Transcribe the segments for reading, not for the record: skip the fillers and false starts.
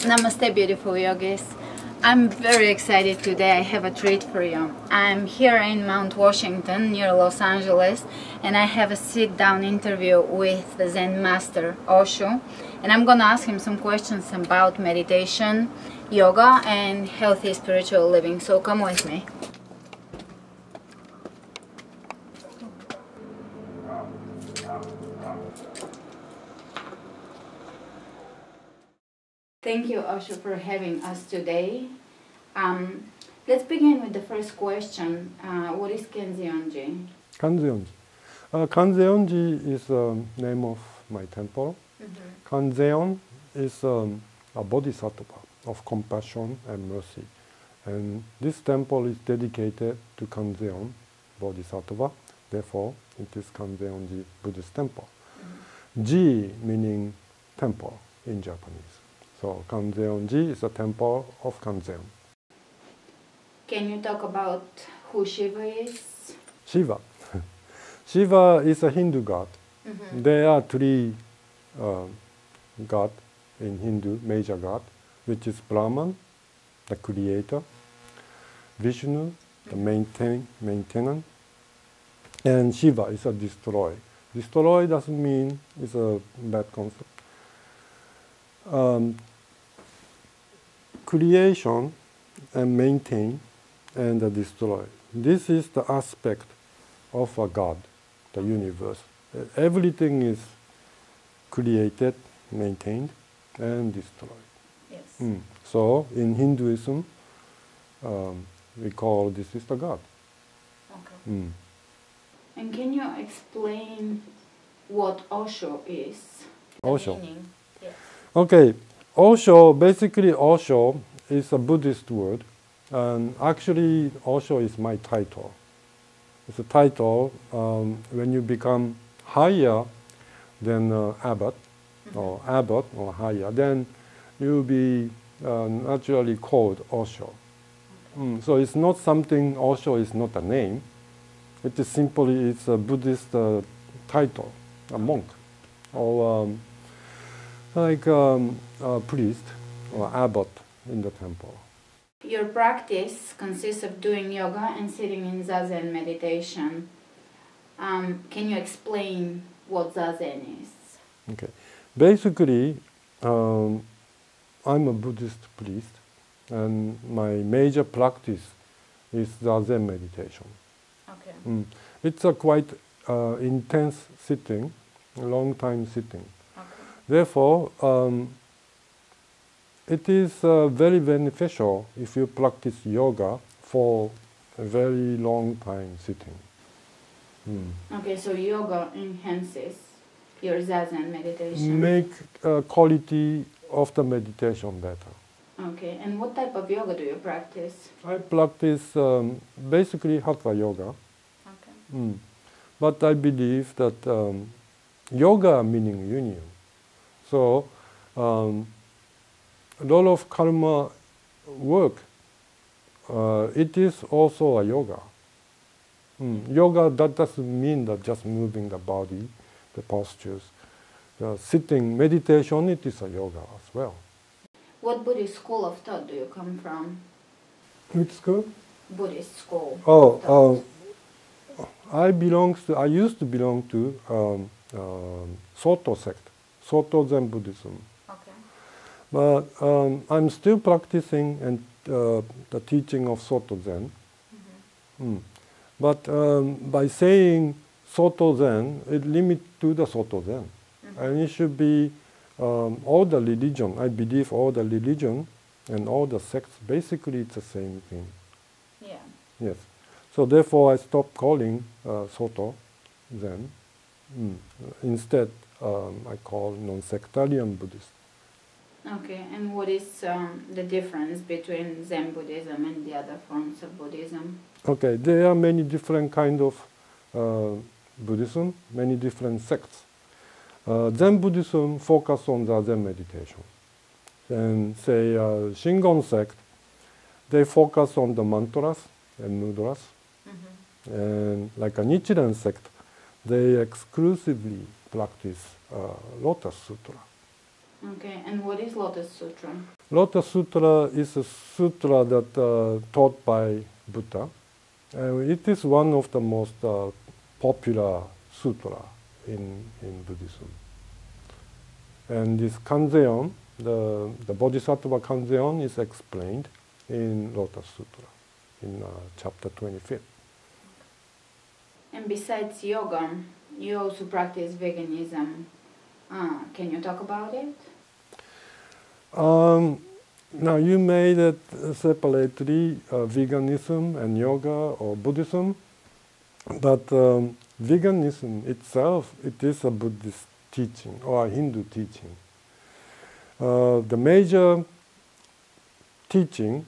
Namaste, beautiful yogis. I'm very excited today. I have a treat for you. I'm here in Mount Washington near Los Angeles, and I have a sit-down interview with the Zen master Osho, and I'm gonna ask him some questions about meditation, yoga, and healthy spiritual living. So come with me. Thank you, Osho, for having us today. Let's begin with the first question. What is Kanzeonji? Kanzeonji. Kanzeonji is the name of my temple. Kanzeon is a bodhisattva of compassion and mercy. And this temple is dedicated to Kanzeon bodhisattva. Therefore, it is Kanzeonji Buddhist temple. Ji meaning temple in Japanese. So Kanzeonji is a temple of Kanzeon. Can you talk about who Shiva is? Shiva. Shiva is a Hindu god. There are three gods in Hindu, major god, which is Brahman, the creator, Vishnu, the maintainer, and Shiva is a destroyer. Destroy doesn't mean it's a bad concept. Creation and maintain and destroy. This is the aspect of a God, the universe. Everything is created, maintained, and destroyed. Yes. So in Hinduism, we call this is the God. Okay. And can you explain what Osho is? Osho. Meaning? Yes. Okay. Osho, basically Osho is a Buddhist word, and actually Osho is my title. It's a title when you become higher than abbot, or higher, then you'll be naturally called Osho. So it's not something, Osho is not a name, it is simply, it's a Buddhist title, a monk, or like a priest or abbot in the temple. Your practice consists of doing yoga and sitting in zazen meditation. Can you explain what zazen is? Okay. Basically, I'm a Buddhist priest, and my major practice is zazen meditation. Okay. It's a quite intense sitting, a long time sitting. Therefore, it is very beneficial if you practice yoga for a very long time sitting. Okay, so yoga enhances your zazen meditation. Make quality of the meditation better. Okay, and what type of yoga do you practice? I practice basically Hatha yoga. Okay. But I believe that yoga meaning union. So, a lot of karma work, it is also a yoga. Yoga, that doesn't mean that just moving the body, the postures. Sitting, meditation, it is a yoga as well. What Buddhist school of thought do you come from? Which school? Buddhist school. I used to belong to Soto sect. Soto Zen Buddhism. Okay. But I'm still practicing and the teaching of Soto Zen. But by saying Soto Zen, it limits to the Soto Zen. And it should be all the religion. I believe all the religion and all the sects, basically it's the same thing. Yeah. Yes. So therefore I stopped calling Soto Zen. Instead, I call non-sectarian Buddhist. Okay, and what is the difference between Zen Buddhism and the other forms of Buddhism? Okay, there are many different kinds of Buddhism, many different sects. Zen Buddhism focuses on the Zen meditation. And say Shingon sect, they focus on the mantras and mudras. And like a Nichiren sect, they exclusively practice Lotus Sutra. Okay, and what is Lotus Sutra? Lotus Sutra is a sutra that taught by Buddha. It is one of the most popular sutra in Buddhism. And this Kanzeon, the Bodhisattva Kanzeon, is explained in Lotus Sutra in chapter 25. And besides yoga, you also practice veganism. Can you talk about it? Now you made it separately, veganism and yoga or Buddhism, but veganism itself, it is a Buddhist teaching or a Hindu teaching. The major teaching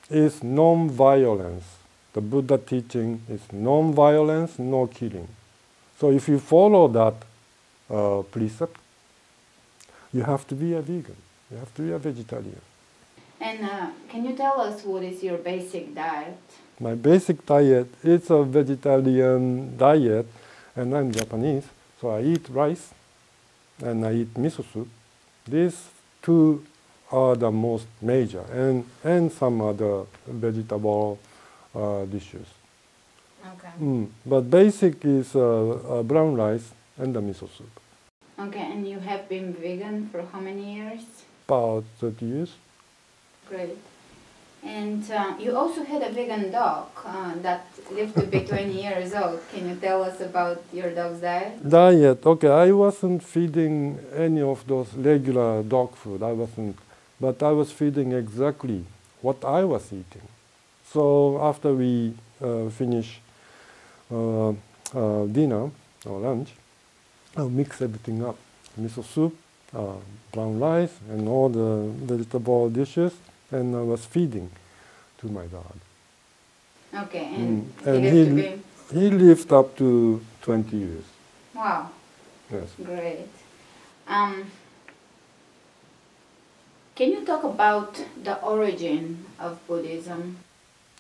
is non-violence. The Buddha teaching is non-violence, no killing. So if you follow that precept, you have to be a vegan. You have to be a vegetarian. And can you tell us what is your basic diet? My basic diet is a vegetarian diet, and I'm Japanese, so I eat rice and I eat miso soup. These two are the most major, and some other vegetable dishes. Okay. But basic is brown rice and the miso soup. Okay, and you have been vegan for how many years? About 30 years. Great. And you also had a vegan dog that lived to be 20 years old. Can you tell us about your dog's diet? Diet, okay, I wasn't feeding any of those regular dog food. But I was feeding exactly what I was eating. So after we finish dinner or lunch, I'll mix everything up. Miso soup, brown rice, and all the vegetable dishes, and I was feeding to my dog. Okay, and he lived up to 20 years. Wow. Yes. Great. Can you talk about the origin of Buddhism?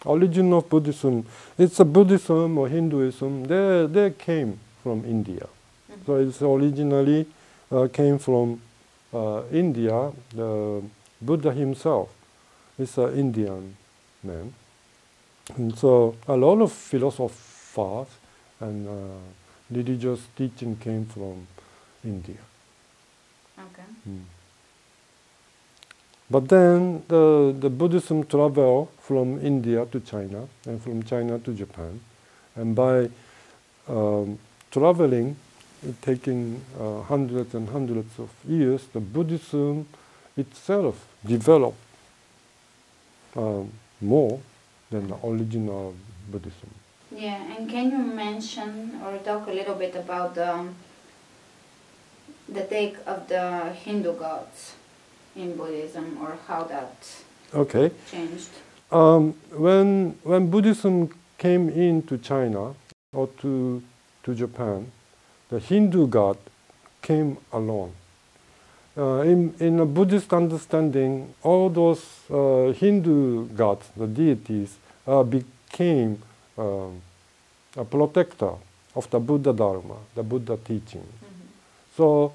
Origin of Buddhism, it's a Buddhism or Hinduism, they came from India. Mm-hmm. So it's originally came from India. The Buddha himself is an Indian man. And so a lot of philosophers and religious teaching came from India. Okay. But then the Buddhism traveled from India to China and from China to Japan. And by traveling, taking hundreds and hundreds of years, the Buddhism itself developed more than the original Buddhism. Yeah, and can you mention or talk a little bit about the take of the Hindu gods in Buddhism, or how that changed? When Buddhism came into China or to Japan, the Hindu god came alone. In a Buddhist understanding, all those Hindu gods, the deities, became a protector of the Buddha Dharma, the Buddha teaching. Mm-hmm. So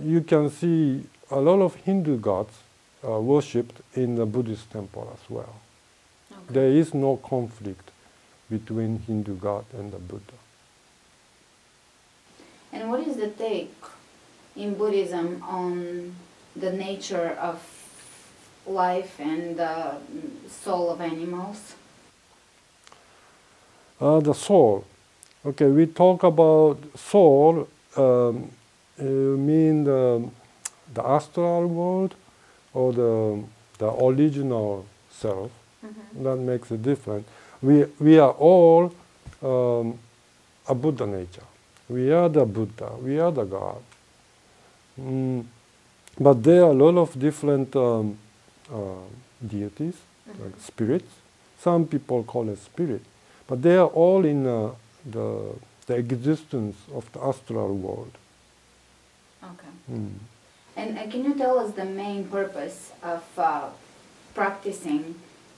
you can see a lot of Hindu gods worshipped in the Buddhist temple as well. Okay. There is no conflict between Hindu god and the Buddha. And what is the take in Buddhism on the nature of life and the soul of animals? The soul. Okay, we talk about soul. You mean the astral world or the original self? Mm-hmm. That makes it different. We are all a Buddha nature. We are the Buddha. We are the God. But there are a lot of different deities, mm-hmm. like spirits. Some people call it spirit. But they are all in the existence of the astral world. Okay. And can you tell us the main purpose of practicing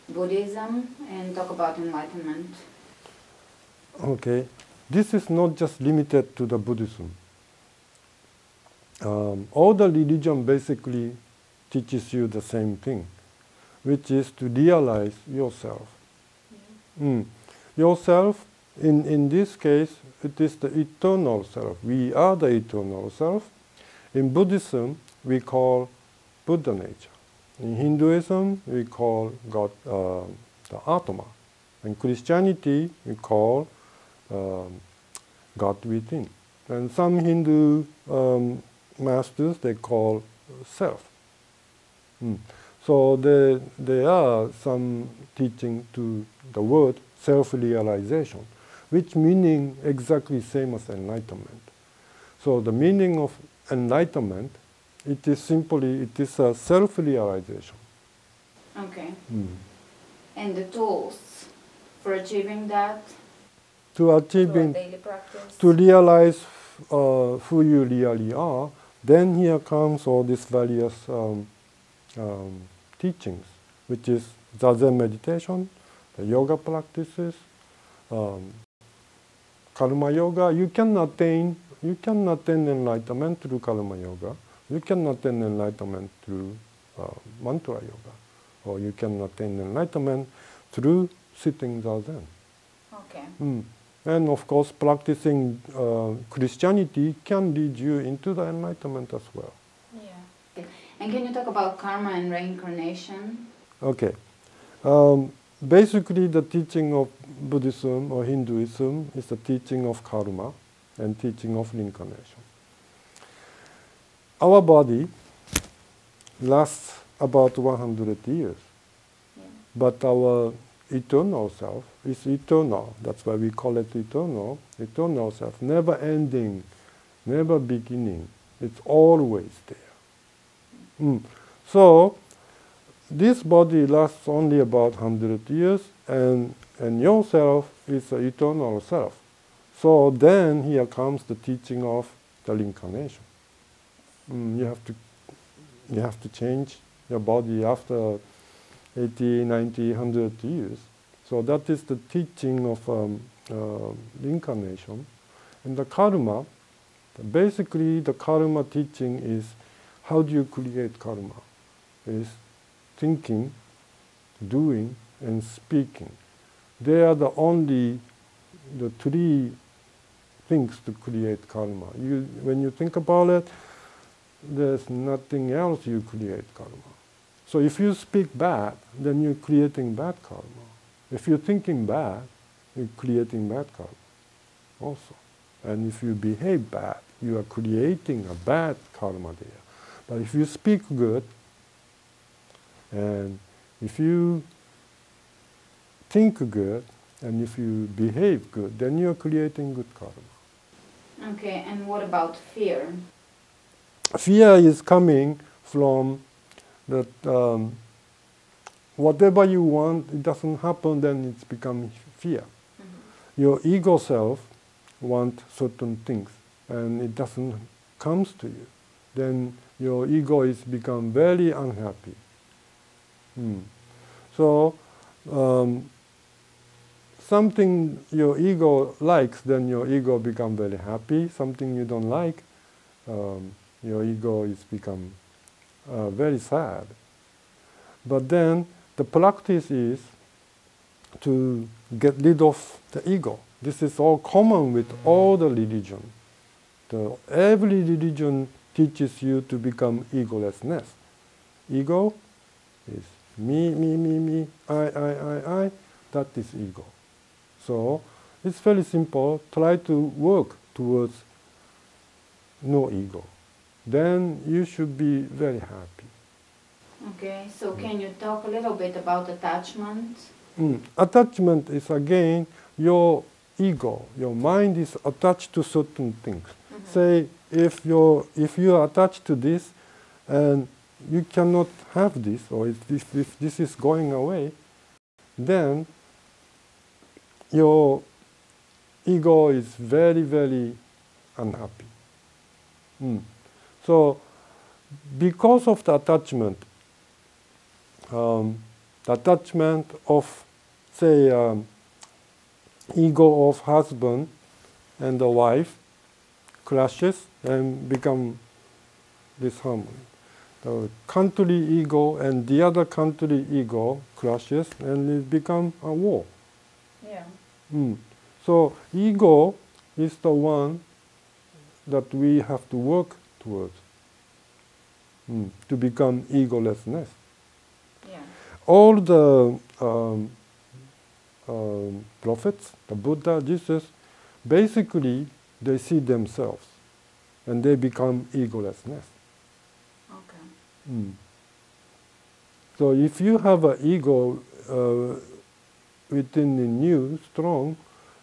Buddhism and talk about enlightenment? Okay. This is not just limited to the Buddhism. all the religion basically teaches you the same thing, which is to realize yourself. Yourself, in this case, it is the eternal self. We are the eternal self. In Buddhism, we call Buddha nature. In Hinduism, we call God the Atma. In Christianity, we call God within. And some Hindu masters, they call self. So there are some teaching to the word self-realization, which meaning exactly same as enlightenment. So the meaning of enlightenment, it is simply, it is a self-realization. Okay. And the tools for achieving that? To achieving, daily practice? to realize who you really are, then here comes all these various teachings, which is zazen meditation, the yoga practices, karma yoga. You can attain enlightenment through karma yoga. You can attain enlightenment through mantra yoga, or you can attain enlightenment through sitting zazen. Okay. And of course, practicing Christianity can lead you into the enlightenment as well. Yeah. And can you talk about karma and reincarnation? Okay. Basically, the teaching of Buddhism or Hinduism is the teaching of karma and teaching of reincarnation. Our body lasts about 100 years, but our eternal self is eternal. That's why we call it eternal. Eternal self, never ending, never beginning. It's always there. So, this body lasts only about 100 years, and yourself is the eternal self. So then here comes the teaching of the reincarnation. You have to change your body after 80, 90, 100 years. So that is the teaching of reincarnation. And the karma, basically the karma teaching is how do you create karma? Is thinking, doing, and speaking. They are the only the three things to create karma. When you think about it, there's nothing else you create karma. So if you speak bad, then you're creating bad karma. If you're thinking bad, you're creating bad karma also. And if you behave bad, you are creating a bad karma there. But if you speak good, and if you think good, and if you behave good, then you're creating good karma. Okay, and what about fear? Fear is coming from that whatever you want, it doesn't happen, then it's become fear. Your ego self wants certain things, and it doesn't come to you. Then your ego is become very unhappy. So something your ego likes, then your ego become very happy. Something you don't like, your ego is become very sad. But then the practice is to get rid of the ego. This is all common with all the religion. Every religion teaches you to become egolessness. Ego is me, I. That is ego. So it's very simple. Try to work towards no ego. Then you should be very happy. Okay, so can you talk a little bit about attachment? Attachment is again your ego. Your mind is attached to certain things. Say if you are attached to this and you cannot have this, or if this is going away, then your ego is very, very unhappy. So because of the attachment of, say, ego of husband and the wife clashes and become disharmony. The country ego and the other country ego clashes, and it becomes a war. Yeah. So ego is the one that we have to work towards to become egolessness. Yeah. All the prophets, the Buddha, Jesus, basically they see themselves and they become egolessness. Okay. So if you have an ego within you strong,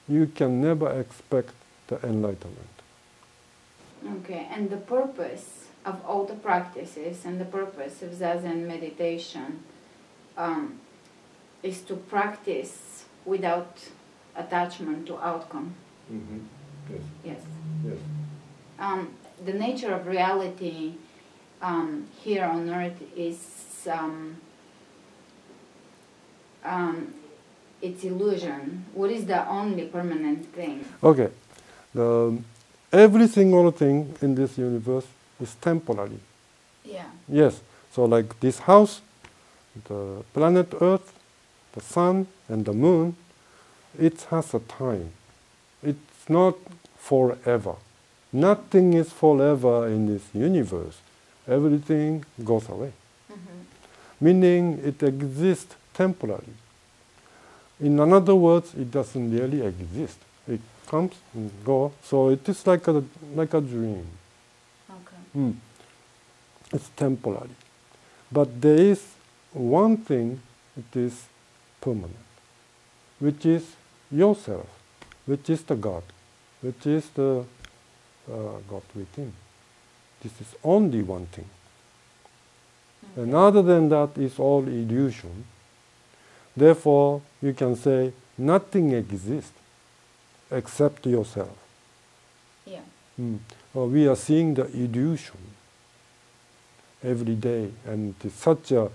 you can never expect the enlightenment. Okay, and the purpose of all the practices and the purpose of zazen meditation is to practice without attachment to outcome. Yes. Yes. Yes. The nature of reality here on earth is it's illusion. What is the only permanent thing? Okay. Every single thing in this universe is temporary. Yeah. Yes. So like this house, the planet Earth, the sun and the moon, it has a time. It's not forever. Nothing is forever in this universe. Everything goes away. Meaning it exists temporarily. In other words, it doesn't really exist. It comes and goes. So it is like a dream. Okay. It's temporary. But there is one thing it is permanent, which is yourself, which is the God, which is the God within. This is only one thing. And other than that is all illusion. Therefore, you can say nothing exists except yourself. Yeah. We are seeing the illusion every day, and it is such a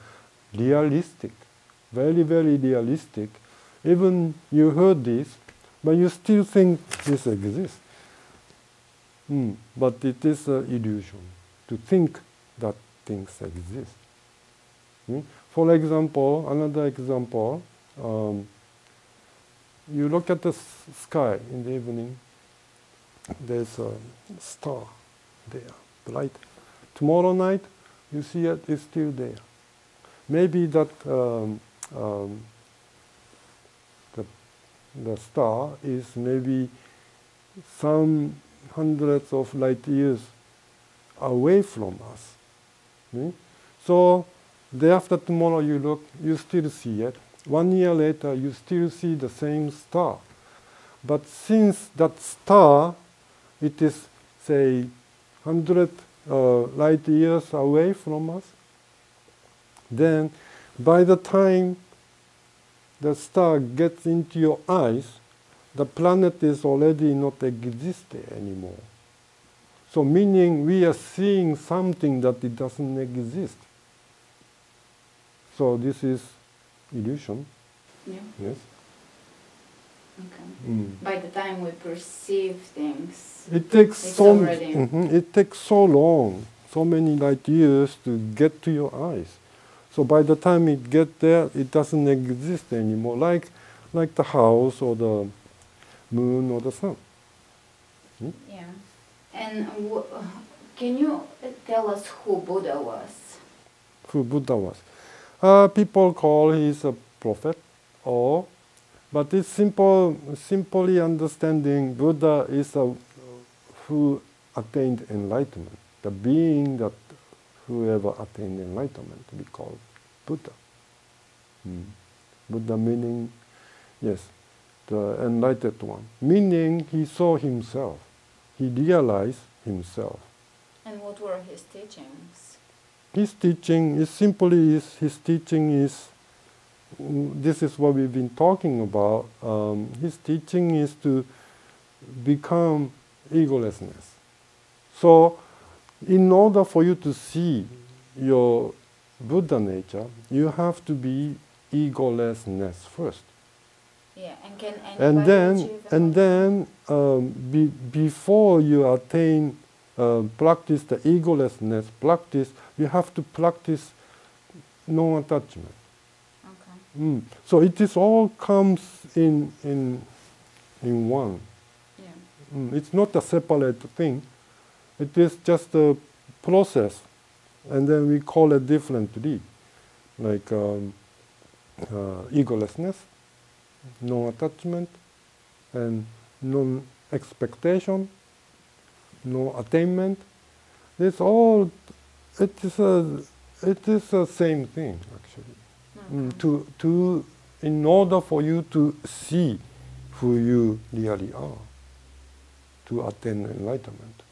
realistic, very, very realistic. Even you heard this, but you still think this exists. But it is an illusion to think that things exist. For example, another example, you look at the sky in the evening, there's a star there, bright. Tomorrow night, you see it's still there. Maybe that the star is maybe some hundreds of light years away from us. So day after tomorrow you look, you still see it. 1 year later, you still see the same star. But since that star, it is, say, 100 light years away from us, then by the time the star gets into your eyes, the planet is already not existing anymore. So meaning we are seeing something that it doesn't exist. So this is illusion. Yeah. Yes. Okay. By the time we perceive things, it takes it takes so long, so many light years to get to your eyes. So by the time it gets there, it doesn't exist anymore, like the house or the moon or the sun. Yeah. And can you tell us who Buddha was? Who Buddha was? People call he's a prophet, but it's simply understanding Buddha is who attained enlightenment. The being that whoever attained enlightenment, we call Buddha. Buddha meaning, yes, the enlightened one. Meaning he saw himself. He realized himself. And what were his teachings? His teaching is simply this is what we've been talking about. His teaching is to become egolessness. So in order for you to see your Buddha nature, you have to be egolessness first. Yeah, and can anybody achieve that? And then before you attain practice the egolessness practice, you have to practice non-attachment. Okay. So it is all comes in one. Yeah. It's not a separate thing. It is just a process, and then we call it differently, like egolessness, non-attachment, and non-expectation, no attainment. It's all. It is the same thing actually. Okay. In order for you to see who you really are, to attain enlightenment.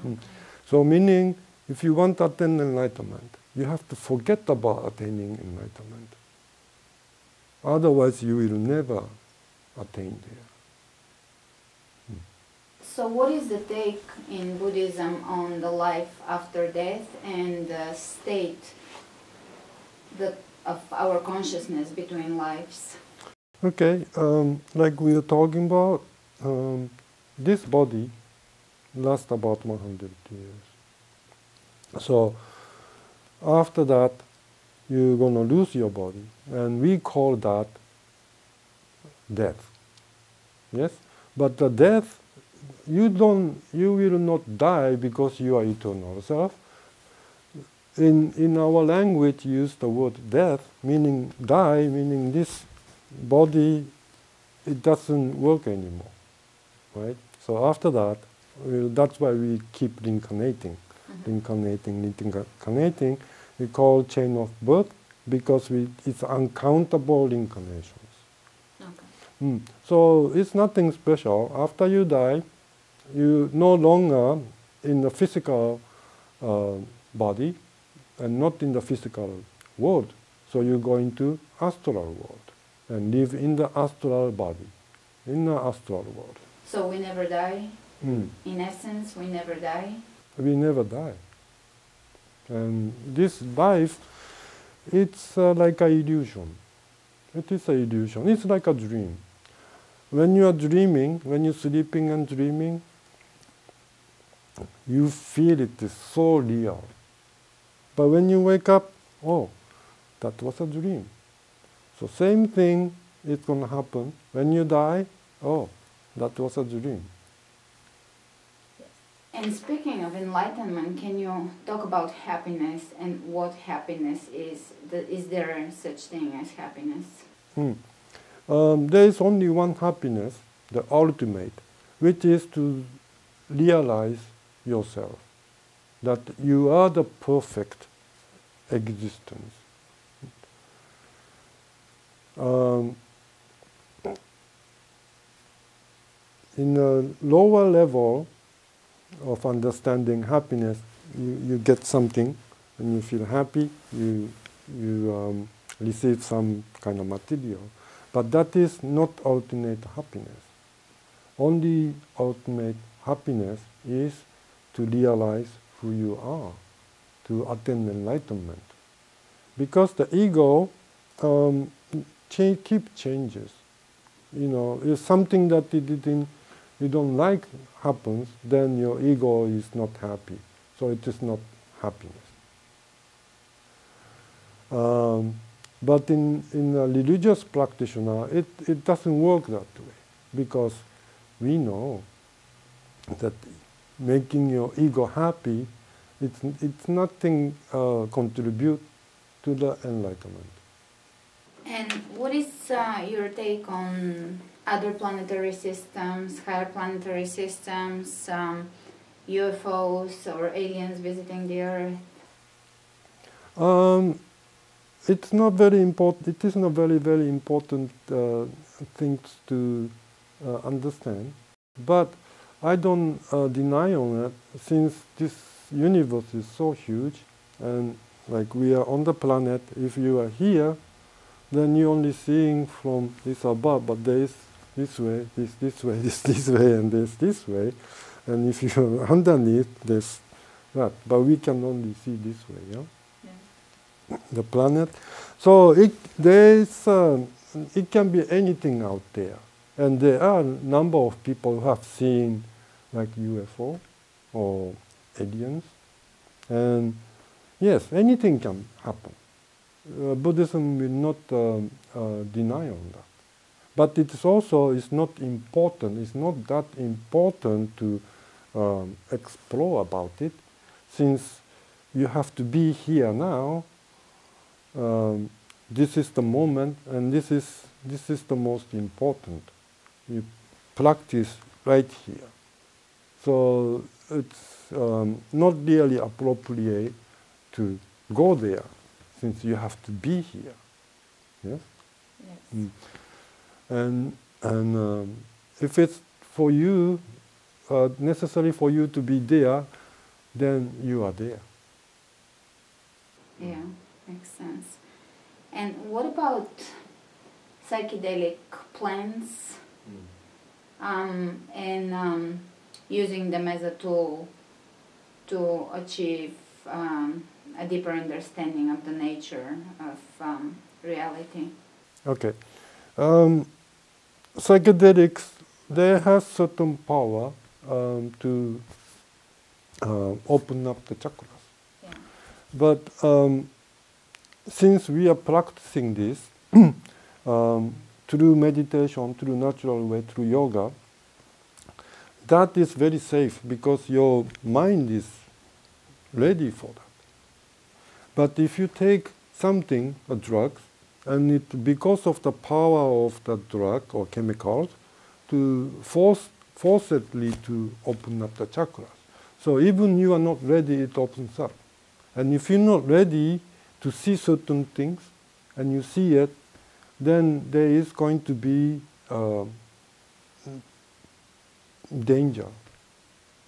Okay. So meaning, if you want to attain enlightenment, you have to forget about attaining enlightenment. Otherwise, you will never attain there. So what is the take in Buddhism on the life after death and the state of our consciousness between lives? Okay, like we are talking about, this body lasts about 100 years. So after that, you're going to lose your body, and we call that death. Yes, but the death, you will not die because you are eternal self. In our language, use the word death, meaning die, meaning this body, it doesn't work anymore, right? So after that, that's why we keep reincarnating, reincarnating. We call chain of birth because it's uncountable reincarnations. Okay. So it's nothing special. After you die, you no longer in the physical body and not in the physical world. So you go into astral world and live in the astral body, in the astral world. So we never die? In essence, we never die? We never die. And this life, it's like an illusion. It is an illusion. It's like a dream. When you are dreaming, when you're sleeping and dreaming, you feel it is so real. But when you wake up, oh, that was a dream. So same thing is going to happen. When you die, oh, that was a dream. And speaking of enlightenment, can you talk about happiness and what happiness is? Is there such thing as happiness? There is only one happiness, the ultimate, which is to realize yourself, that you are the perfect existence. In a lower level of understanding happiness, you get something and you feel happy, you receive some kind of material. But that is not ultimate happiness. Only ultimate happiness is to realize who you are, to attain enlightenment. Because the ego keep changes. You know, if something that you don't like happens, then your ego is not happy. So it is not happiness. But in a religious practitioner, it doesn't work that way, because we know that making your ego happy, it's nothing contribute to the enlightenment. And what is your take on other planetary systems, higher planetary systems, UFOs or aliens visiting the Earth? It's not very important. It is not very, very important things to understand. But I don't deny on it, since this universe is so huge, and like we are on the planet. If you are here, then you're only seeing from this above. But there is this way, this way, this way, and this way. And if you're underneath, there's that. But we can only see this way. Yeah. The planet. So it can be anything out there, and there are a number of people who have seen like UFO or aliens. And yes, anything can happen. Buddhism will not deny on that. But it's also not important, it's not that important to explore about it, since you have to be here now. This is the moment, and this is the most important. You practice right here. So it's not really appropriate to go there, since you have to be here. Yes? Yes. And if it's for you, necessary for you to be there, then you are there. Yeah, makes sense. And what about psychedelic plants and using them as a tool to achieve a deeper understanding of the nature of reality? Okay. Psychedelics, they have certain power to open up the chakras. Yeah. But since we are practicing this through meditation, through natural way, through yoga, that is very safe because your mind is ready for that. But if you take something, a drug, and it, because of the power of the drug or chemicals, to forcibly to open up the chakras. So even you are not ready, it opens up. And if you're not ready to see certain things, and you see it, then there is going to be danger.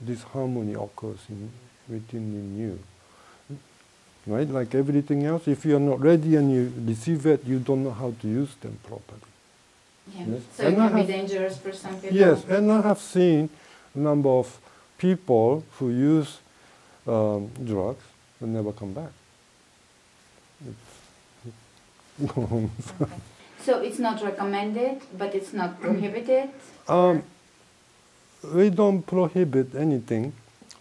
Disharmony occurs within you. Right? Like everything else, if you are not ready and you receive it, you don't know how to use them properly. Yeah. Yes. So it can be dangerous for some people. Yes, and I have seen a number of people who use drugs and never come back. Okay. So it's not recommended, but it's not prohibited? We don't prohibit anything,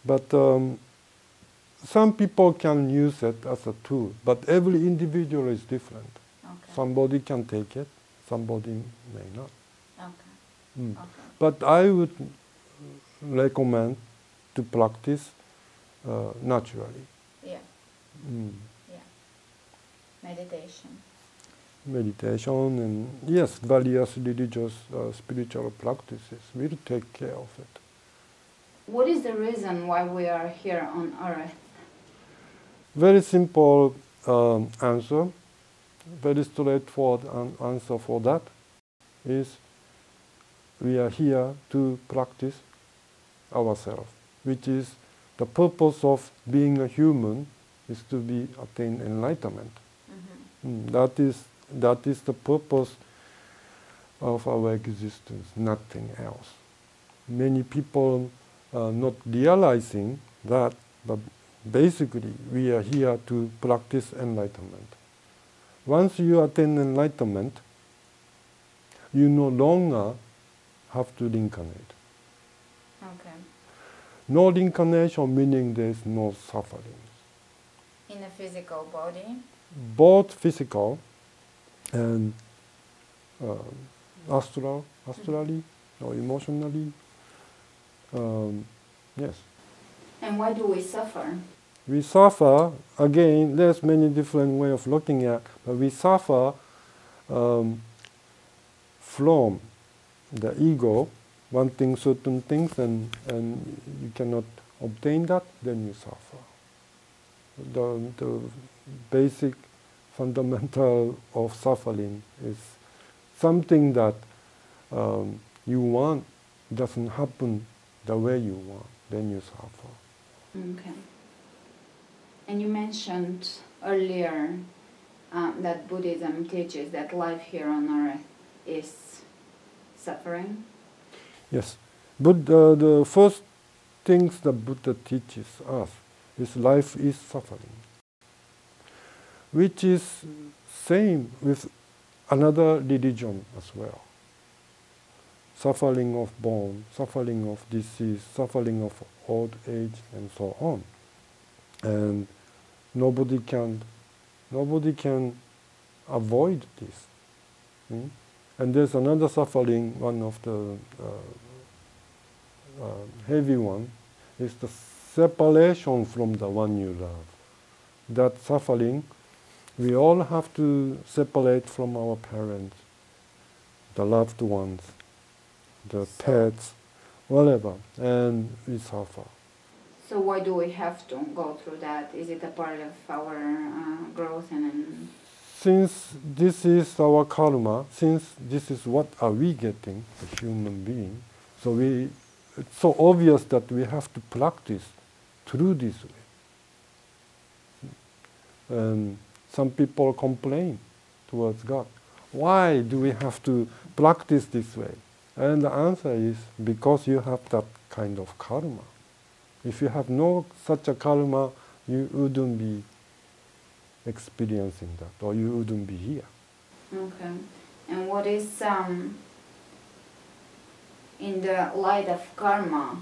but some people can use it as a tool, but every individual is different. Okay. Somebody can take it, somebody may not. Okay. Okay. But I would recommend to practice naturally. Yeah. Yeah. Meditation. Meditation and yes, various religious, spiritual practices will take care of it. What is the reason why we are here on Earth? Very simple answer, very straightforward answer for that is we are here to practice ourselves, which is the purpose of being a human is to be attain enlightenment. Mm-hmm. That is the purpose of our existence, nothing else. Many people are not realizing that, but basically we are here to practice enlightenment. Once you attain enlightenment, you no longer have to reincarnate. Okay. No reincarnation meaning there is no suffering. In a physical body? Both physical and astrally or emotionally. Yes. And why do we suffer? We suffer, again, there's many different ways of looking at, but we suffer from the ego wanting certain things and you cannot obtain that, then you suffer. The basic fundamental of suffering is something that you want doesn't happen the way you want, then you suffer. Okay. And you mentioned earlier that Buddhism teaches that life here on earth is suffering. Yes. Buddha, the first things that Buddha teaches us is life is suffering, which is same with another religion as well. suffering of born, suffering of disease, suffering of old age, and so on. And nobody can avoid this. And there's another suffering, one of the heavy one, is the separation from the one you love. That suffering, we all have to separate from our parents, the loved ones, the pets, whatever, and we suffer. So why do we have to go through that? Is it a part of our growth and? Since this is our karma, since this is what are we getting, the human being, so it's so obvious that we have to practice through this way. And some people complain towards God. Why do we have to practice this way? And the answer is because you have that kind of karma. If you have no such a karma, you wouldn't be experiencing that, or you wouldn't be here. Okay. And what is, in the light of karma,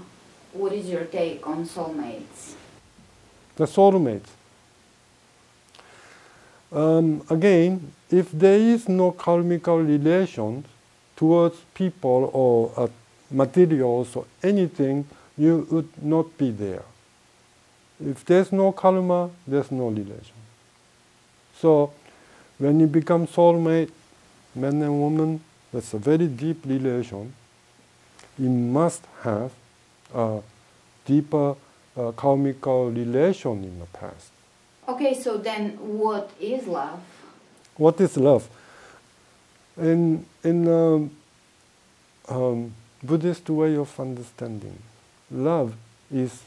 what is your take on soulmates? The soulmates. Again, if there is no karmical relations towards people or materials or anything, you would not be there. If there's no karma, there's no relation. So, when you become soulmate, man and woman, that's a very deep relation. You must have a deeper karmical relation in the past. Okay, so then what is love? What is love? In Buddhist way of understanding, love is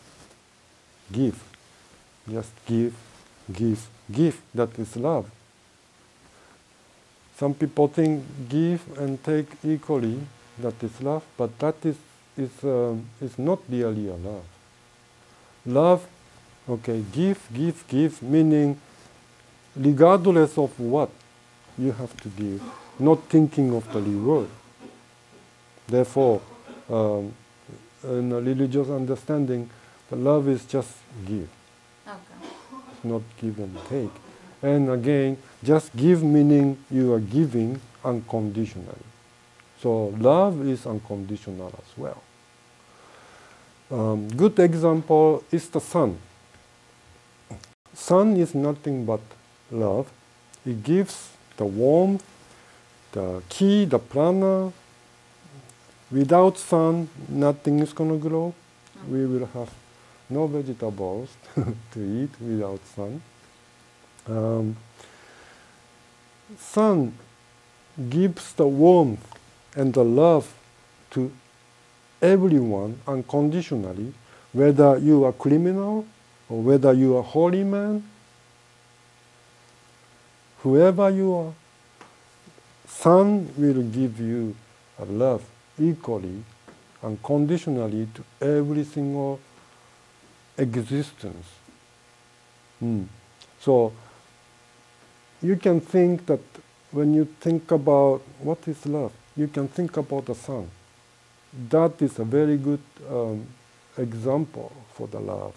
give. Just give, give, give. That is love. Some people think give and take equally, that is love, but that is not really a love. Love, okay, give, meaning regardless of what you have to give, not thinking of the reward. Therefore, in a religious understanding, the love is just give. Okay. It's not give and take. And again, just give meaning you are giving unconditionally. So love is unconditional as well. Good example is the sun. Sun is nothing but love. It gives the warmth, the ki, the prana. Without sun, nothing is going to grow. We will have no vegetables to eat without sun. Sun gives the warmth and the love to everyone unconditionally, whether you are criminal or whether you are holy man, whoever you are, sun will give you a love equally, unconditionally to every single existence. So you can think that when you think about what is love, you can think about the sun. That is a very good example for the love.